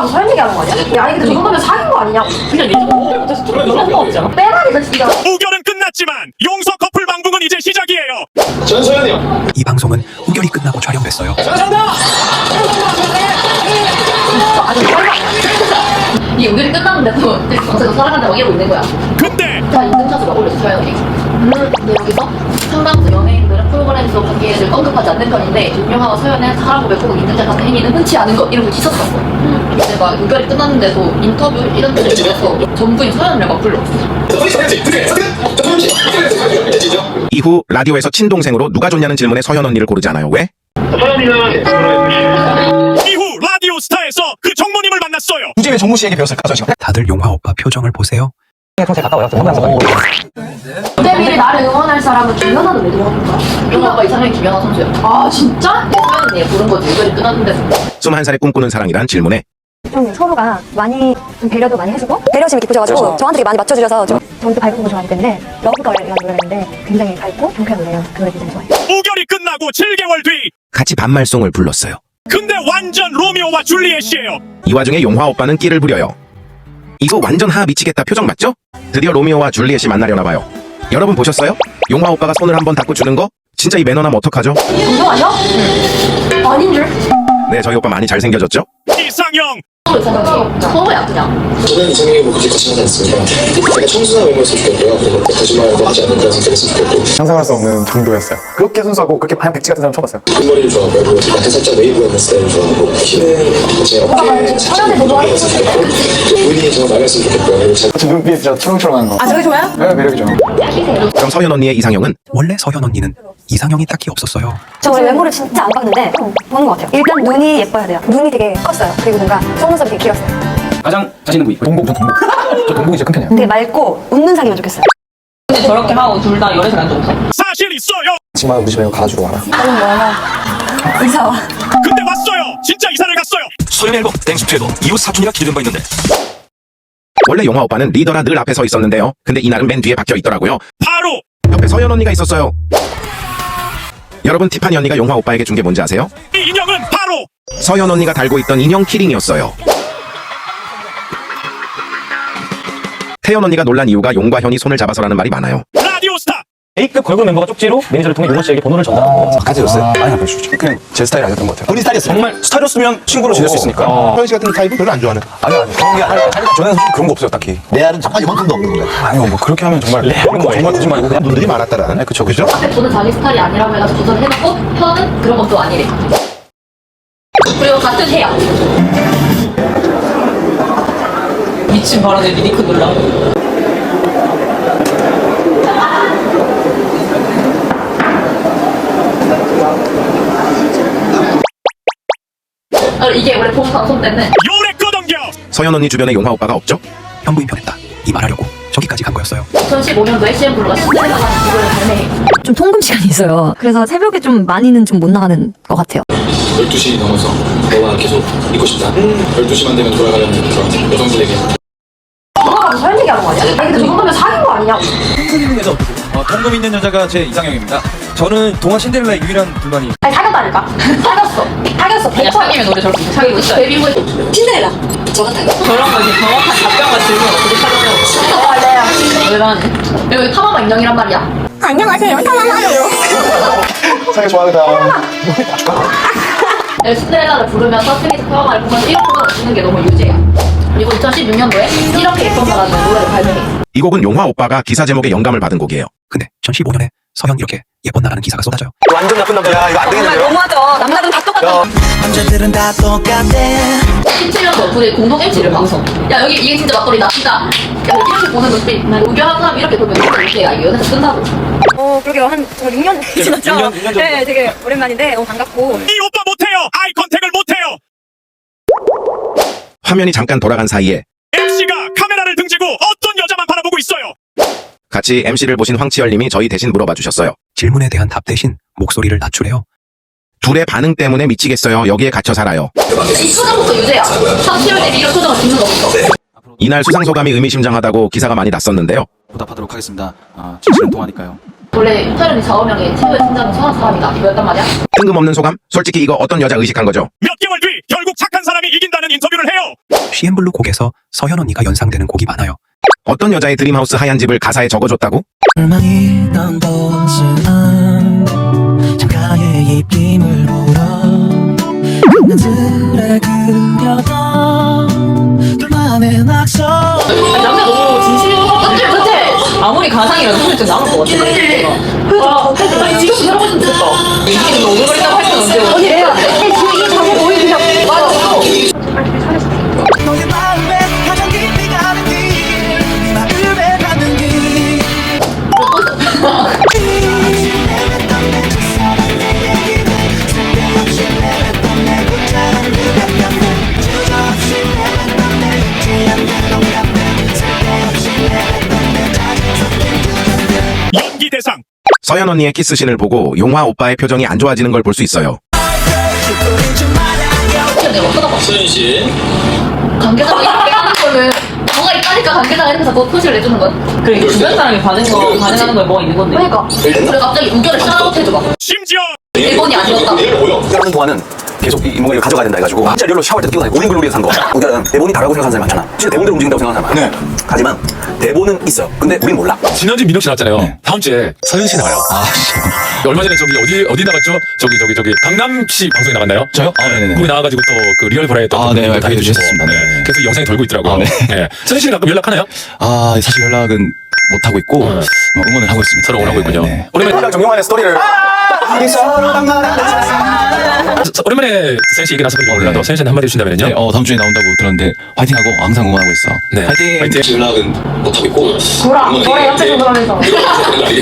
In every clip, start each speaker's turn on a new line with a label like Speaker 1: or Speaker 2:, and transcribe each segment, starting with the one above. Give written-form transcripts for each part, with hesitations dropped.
Speaker 1: 설 얘기하는 거 아니야? 야, 아니 근데 저 정도면 사귄 거 아니냐고.
Speaker 2: 그냥 이 정도 어째서 둘이 연락 없잖아.
Speaker 1: 빼라니까 진짜.
Speaker 3: 우결은 끝났지만 용서 커플 방송은 이제 시작이에요.
Speaker 4: 전소연이요.
Speaker 5: 이 방송은 우결이 끝나고 촬영됐어요.
Speaker 4: 전소연다.
Speaker 1: 아주 설마.
Speaker 2: 이 우결이 끝났는데도 방송에서 사랑한다고 이러고 있는 거야.
Speaker 3: 근데
Speaker 2: 자, 인증샷으로 올렸어요, 여기. 근데 여기서 상당수 연예인들은 프로그램에서 관계를 언급하지 않는 편인데 윤영하와 서연의 사람 고백 혹은 인증샷 같은 행위는 흔치 않은 것 이런 걸 있었었어. 근데 막 우결이 끝났는데도 인터뷰 이런 데를 통해서 전부인 서연을 막 불렀어.
Speaker 6: 이후 라디오에서 친동생으로 누가 좋냐는 질문에 서현 언니를 고르지 않아요. 왜?
Speaker 4: 서연이는
Speaker 3: 이후 라디오 스타에서 그 정모님을 만났어요.
Speaker 5: 굳이 왜 정모 씨에게 배웠을까 저 지금? 다들 용화 오빠 표정을 보세요.
Speaker 4: 평소에 가까워요.
Speaker 1: 무대 미리 나를 응원할 사람은 김연아는 왜 들어가는 거야?
Speaker 2: 윤영하가 이상형이 김연아 선수야.
Speaker 1: 아 진짜?
Speaker 2: 내 서연 언니가 부른 거지, 우결이 끝났는데도.
Speaker 6: 21살의 꿈꾸는 사랑이란 질문에
Speaker 7: 좀 서로가 많이 좀 배려도 많이 해주고 배려심이 깊으셔가지고 저한테 되게 많이 맞춰주셔서 좀 저도 밝은 거 좋아하기 때문에 러브걸이라는 노래인데 굉장히 밝고 경쾌한 노래예요. 그 노래 굉장히 좋아해요.
Speaker 3: 우결이 끝나고 7개월 뒤
Speaker 6: 같이 반말송을 불렀어요.
Speaker 3: 근데 완전 로미오와 줄리엣이에요.
Speaker 6: 이 와중에 용화 오빠는 끼를 부려요. 이거 완전 하 미치겠다 표정 맞죠? 드디어 로미오와 줄리엣이 만나려나 봐요. 여러분 보셨어요? 용화 오빠가 손을 한번 닦고 주는 거? 진짜 이 매너남 어떡하죠?
Speaker 1: 방송 아니야? 아닌 줄?
Speaker 6: 네, 저희 오빠 많이 잘생겨졌죠?
Speaker 3: 이상형
Speaker 2: 서로 이상형이 서로야, 그냥.
Speaker 4: 저는 이상형이 뭐 그렇게 거창하지 않습니다. 제가 청순한 외모였으면 좋겠고요. 그리고 또 거짓말도 하지 않는 그런 성격이었으면 좋겠고
Speaker 8: 상상할 수 없는 정도였어요. 그렇게 순수하고 그렇게 하얀 백지 같은 사람 처음 봤어요.
Speaker 4: 흰머리를 좋아하고요. 그리고 약간 살짝 웨이브 있는 스타일을 좋아하고 키는 제 어깨에 살짝 있었으면 좋겠고 본인이 정말 나갔으면 좋겠고요. 그리고 잘
Speaker 8: 저 눈빛 진짜 초롱초롱한 거.
Speaker 1: 아 저게 좋아요?
Speaker 8: 네, 매력이죠.
Speaker 6: 그럼 서현 언니의 이상형은?
Speaker 5: 원래 서현 언니는 이상형이 딱히 없었어요.
Speaker 7: 저 원래 외모를 진짜 안 봤는데 보는 것 같아요. 일단 눈이 예뻐야 돼요. 눈이 되게 컸어요. 그리고 뭔가 속눈썹이 되게 길었어요.
Speaker 8: 가장 자신 있는 부위. 동복, 저 동복. 저 동복이 진짜 큰 편이에요.
Speaker 7: 되게 맑고 웃는 사귀면 좋겠어요.
Speaker 2: 근데 저렇게 하고 둘 다 열애설 한적 없어?
Speaker 3: 사실 있어요.
Speaker 8: 치마 우리 집에 갈아주러 와라.
Speaker 7: 이사 와.
Speaker 3: 근데 왔어요. 진짜 이사를 갔어요.
Speaker 5: 소연의 앨범 땡스트에도 이웃 사촌이라 기대된 바 있는데
Speaker 6: 원래 용화 오빠는 리더라 늘 앞에 서 있었는데요. 근데 이날은 맨 뒤에 박혀 있더라고요.
Speaker 3: 바로
Speaker 6: 옆에 서현 언니가 있었어요. 여러분 티파니 언니가 용화 오빠에게 준 게 뭔지 아세요?
Speaker 3: 이 인형은 바로
Speaker 6: 서현 언니가 달고 있던 인형 키링이었어요. 태연 언니가 놀란 이유가 용과 현이 손을 잡아서라는 말이 많아요.
Speaker 3: 라디오 스타.
Speaker 9: A급 걸그룹 멤버가 쪽지로 매니저를 통해 용호 씨에게 번호를 전달한 거.
Speaker 8: 같이 줬어요? 아니, 안 보여주죠. 그냥 제 스타일이 아니었던 것 같아요. 본인 스타일이었어요.
Speaker 9: 정말 스타일이었으면 친구로 지낼 수 있으니까.
Speaker 8: 서현 씨 같은 타입은 별로 안 좋아하는. 아니요. 그런 게 아니라 저는 사실 그런 거 없어요, 딱히.
Speaker 4: 내 알은 정말 이만큼도 없는 거예요.
Speaker 8: 아니요, 뭐 그렇게 하면 정말 정말 거짓말이고 그냥
Speaker 4: 분들이 많았다라는.
Speaker 8: 네, 그쵸.
Speaker 2: 앞에 저는 자기 스타일이 아니라고 해가지고 조절을 해놓고 현은 그런 것도 아니래. 그리고 같은 해야. 미친 바람에 미니크 놀라. 이게 원래 본 방송 때는
Speaker 3: 요래 끄덕여.
Speaker 6: 서현 언니 주변에 용화 오빠가 없죠?
Speaker 5: 현부인 편했다. 이 말하려고 저기까지 간 거였어요.
Speaker 2: 2015년도에 CM블루가 신데렐라라는 이거를 발매해.
Speaker 7: 좀 통금 시간이 있어요. 그래서 새벽에 좀 많이는 좀 못 나가는 것 같아요.
Speaker 4: 12시 넘어서 너와 계속 있고 싶다. 12시만 되면 돌아가려는 그런 여성분에게
Speaker 1: 방송하고 설 얘기하는 거 아니야? 아니 근데 저 정도면 사귄 거 아니냐고.
Speaker 9: 통금 있는 여자가 제 이상형입니다. 저는 동화 신데렐라의 유일한 불만이
Speaker 1: 아니 사귀었다니까. 사귀었어. 사귀었어.
Speaker 2: 그냥
Speaker 1: 100%.
Speaker 2: 사귀면 노래 저렇게 사귀고 있어요. 데뷔 후에
Speaker 7: 신데렐라. 저 같아요.
Speaker 2: 저런 거 이제 정확한 답변과 질문 어떻게 사귀냐고. 왜냐면 여기 타마마 인형이란 말이야.
Speaker 7: 안녕하세요. 타마마예요.
Speaker 8: 자기 좋아하다.
Speaker 2: 신데렐라를 부르면서 스미스 타마마를 보면서 이렇게 웃는 게 너무 유재야. 그리고 2016년도에 이렇게 예쁜 거라는 노래를 발매해.
Speaker 6: 이 곡은 용화 오빠가 기사 제목에 영감을 받은 곡이에요.
Speaker 5: 근데 2015년에 서현 이렇게 예쁜 나라는 기사가 쏟아져요.
Speaker 9: 완전 나쁜 남자야. 이거 안 되겠는데요?
Speaker 7: 너무하죠. 남자들은 다 똑같아.
Speaker 5: 남자들은 다 똑같대.
Speaker 2: 17년도 둘이 공동 MC를 방송. 야 여기 이게 진짜 맞돌이다. 진짜. 야 이렇게 보는 눈빛. 우결한 사람 이렇게 보면 진짜 유재야. 이 연애가 끝나고.
Speaker 7: 그러게요. 한 정말 6년 지났죠.
Speaker 9: 6년 정도.
Speaker 7: 네, 되게 오랜만인데 너무 반갑고.
Speaker 3: 이 오빠 못해요. 아이 컨택을 못해요.
Speaker 6: 화면이 잠깐 돌아간 사이에
Speaker 3: MC가 카메라를 등지고 어떤 여자만 바라보고 있어요.
Speaker 6: 같이 MC를 보신 황치열님이 저희 대신 물어봐 주셨어요.
Speaker 5: 질문에 대한 답 대신 목소리를 낮추래요.
Speaker 6: 둘의 반응 때문에 미치겠어요. 여기에 갇혀 살아요.
Speaker 2: 이 표정부터 유재야. 3, 7월 대비 이런 표정을 짓는 거부터.
Speaker 6: 이날 수상소감이 의미심장하다고 기사가 많이 났었는데요.
Speaker 9: 보답하도록 하겠습니다. 진실은 통하니까요.
Speaker 2: 원래 서현이 좌우명의 최후의 승자는 서한 사람이다 이거였단 말이야.
Speaker 6: 뜬금없는 소감? 솔직히 이거 어떤 여자 의식한 거죠?
Speaker 3: 몇 개월 뒤 결국 착한 사람이 이긴다는 인터뷰를 해요.
Speaker 5: CN블루 곡에서 서현 언니가 연상되는 곡이 많아요.
Speaker 6: 어떤 여자의 드림하우스 하얀 집을 가사에 적어줬다고?
Speaker 5: 불만이던 것은 창가에 입김을 보러 그늘에 그려던 둘만의 낙서.
Speaker 2: 남자 너무 진심인 것 같아. 그치? 아무리 가상이라도 소리좀 나올 것 같아. 지금 그러고 있으면 됐다. 이게 너 오글거린다고 할 때는 언제 오지?
Speaker 7: 언니 레야. 지금 이 장면 오히려 그냥
Speaker 2: 맞아.
Speaker 5: 너의 마음에 가장 깊이 가는 길, 네 마음에 닿는 길.
Speaker 3: 연기 대상
Speaker 6: 서현 언니의 키스신을 보고 용화 오빠의 표정이 안 좋아지는 걸 볼 수 있어요.
Speaker 2: 내가 어쩌다 봤어.
Speaker 4: 서현 씨.
Speaker 2: 관계자가 이렇게 하는 거는 뭐가 있다니까 관계자가 이렇게 자꾸 표시를 내주는 건. 그래 주변 사람이 반응하는 걸 뭐가 있는 건데.
Speaker 7: 그러니까.
Speaker 2: 그래 갑자기 우결을 샤라웃 해줘봐.
Speaker 3: 심지어
Speaker 2: 일본이 아니었다.
Speaker 8: 하는 동안은 계속 이 뭔가를 가져가야 된다 해가지고 진짜 리얼로 샤워할 때 끼고 다니고 우린 글로 위해서 산 거. 우리는 대본이 다르다고 생각하는 사람이 많잖아. 진짜 대본대로 움직인다고 생각하는 사람 많아. 하지만 대본은 있어. 근데 우린 몰라.
Speaker 10: 지난주 민혁 씨 나왔잖아요. 다음 주에 서현 씨 나와요. 얼마 전에 저기 어디 나갔죠? 저기 강남 씨 방송에 나갔나요?
Speaker 8: 저요? 아, 네네네.
Speaker 10: 거기 나와가지고 또 그 리얼 브라에 또
Speaker 8: 아, 네,
Speaker 10: 다
Speaker 8: 많이
Speaker 10: 해주시고
Speaker 8: 해주셨습니다. 네.
Speaker 10: 계속 영상이 돌고 있더라고요.
Speaker 8: 아, 네.
Speaker 10: 서현 씨는 가끔 연락하나요?
Speaker 8: 아, 사실 연락은 못 하고 있고 응원을 하고 있습니다.
Speaker 10: 서로 응원하고 있군요. 오랜만에
Speaker 8: 정용환의 스토리를
Speaker 10: 오랜만에 서현 씨 얘기 나서 그런지 몰라도 서현 씨는 한마디 해주신다면요?
Speaker 8: 네, 다음 주에 나온다고 들었는데 화이팅하고 항상 응원하고 있어.
Speaker 10: 네.
Speaker 8: 화이팅.
Speaker 4: 연락은 못하고 있고.
Speaker 7: 저랑 옆에서 그러면서.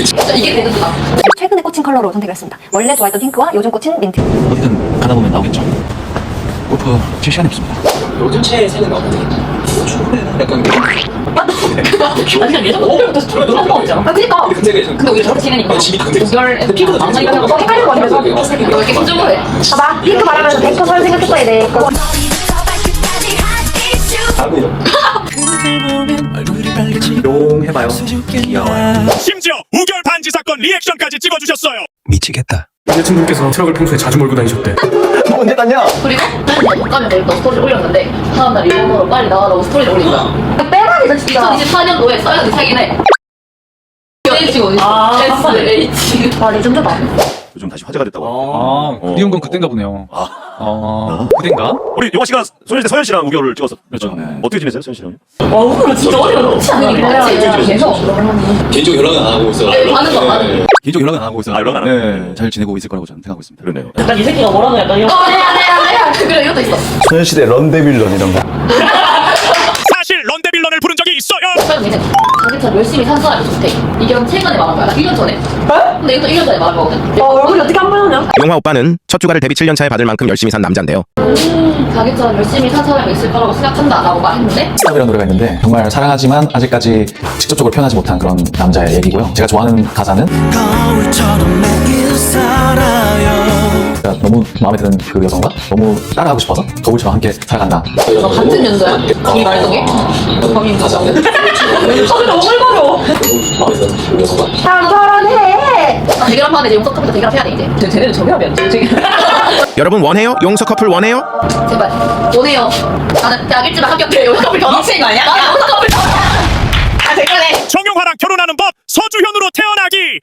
Speaker 2: 진짜 이게 대단하다.
Speaker 7: 최근에 꽂힌 컬러로 선택을 했습니다. 원래 좋아했던 핑크와 요즘 꽂힌 민트.
Speaker 8: 어디든 가다 보면 나오겠죠. 골프 칠 시간이 없습니다.
Speaker 4: 요즘 최애색은 어떤 색이죠? 약간
Speaker 2: 아니 예전부터 노란 거 없잖아.
Speaker 7: 그니까.
Speaker 4: 근데
Speaker 2: 근데 우리 저렇게 지내니까 우결에서 피부도 망가지고
Speaker 7: 너 헷갈리는 거 같아서.
Speaker 2: 이거 이렇게 손질로 해.
Speaker 7: 봐봐. 핑크 말하면서 100% 생각했어야 돼. 그거.
Speaker 5: 용 해봐요. 귀여워요.
Speaker 3: 심지어 우결 반지 사건 리액션까지 찍어주셨어요.
Speaker 5: 미치겠다.
Speaker 9: 여자친구께서 트럭을 평소에 자주 몰고 다니셨대.
Speaker 8: 언제 땄냐?
Speaker 2: 그리고 사연이 독감에 걸렸다고 스토리를 올렸는데 다음날 일본어로 빨리 나가라고 스토리를 올린 거야.
Speaker 7: 빼라니까 진짜.
Speaker 2: 2024년도에 서현이 사긴 해. H가 어딨어? SH.
Speaker 7: 아, 레전드다.
Speaker 8: 요즘 다시 화제가 됐다고.
Speaker 9: 그리운 건 그땐가 보네요. 그땐가?
Speaker 3: 우리 용화 씨가 소녀시대 서현 씨랑 우결을 찍었어.
Speaker 8: 그렇죠.
Speaker 3: 어떻게 지내세요, 서현 씨랑?
Speaker 2: 와, 오늘 진짜 어디가 놓지 않으니까. 계속.
Speaker 4: 개인적으로 연락은 안 하고 있어.
Speaker 2: 많은 거, 많은 거.
Speaker 8: 개인적으로 연락은 안 하고 있어요.
Speaker 3: 연락 안 하고?
Speaker 8: 네, 잘 지내고 있을 거라고 저는 생각하고 있습니다.
Speaker 3: 그러네요.
Speaker 2: 약간 이 새끼가 뭐라고 약간 이런. 아니야. 그래, 이것도 있어.
Speaker 8: 소녀시대 런데빌런 이런 거.
Speaker 3: 사실 런데빌런을 부른 적이 있어요.
Speaker 2: 서현 이제 자기처럼 열심히 산 사람이 좋대. 이게 최근에 말한 거야. 1년 전에. 근데 이것도 1년 전에 말한 거거든.
Speaker 7: 얼굴이 어떻게 안 보이냐?
Speaker 6: 용화 오빠는 첫 주가를 데뷔 7년 차에 받을 만큼 열심히 산 남잔데요.
Speaker 2: 자기처럼 열심히 산 사람이 있을 거라고 생각한다. 라고 말했는데.
Speaker 8: 스탑이라는 노래가 있는데 정말 사랑하지만 아직까지 직접적으로 표현하지 못한 그런 남자의 얘기고요. 제가 좋아하는 가사는 제가 너무 마음에 드는 그 여성과 너무 따라하고 싶어서 거울처럼 함께 살아간다.
Speaker 2: 너 같은 연도야? 이 말던 게? 범인 가자. 소리가 오글거려.
Speaker 7: 사랑해.
Speaker 2: 대결한 판에 이제 용석 컴퓨터 대결 해야 돼, 이제. 쟤네는 저기하면 안 돼.
Speaker 6: 여러분 원해요? 용서 커플 원해요?
Speaker 2: 제발. 오네요. 나는 대학 일지만 합격해. 용석 커플 경험치인 거 아니야? 나는 용석 커플 경험치. 아, 제발해.
Speaker 3: 정용화랑 결혼하는 법 서주현으로 태어나기.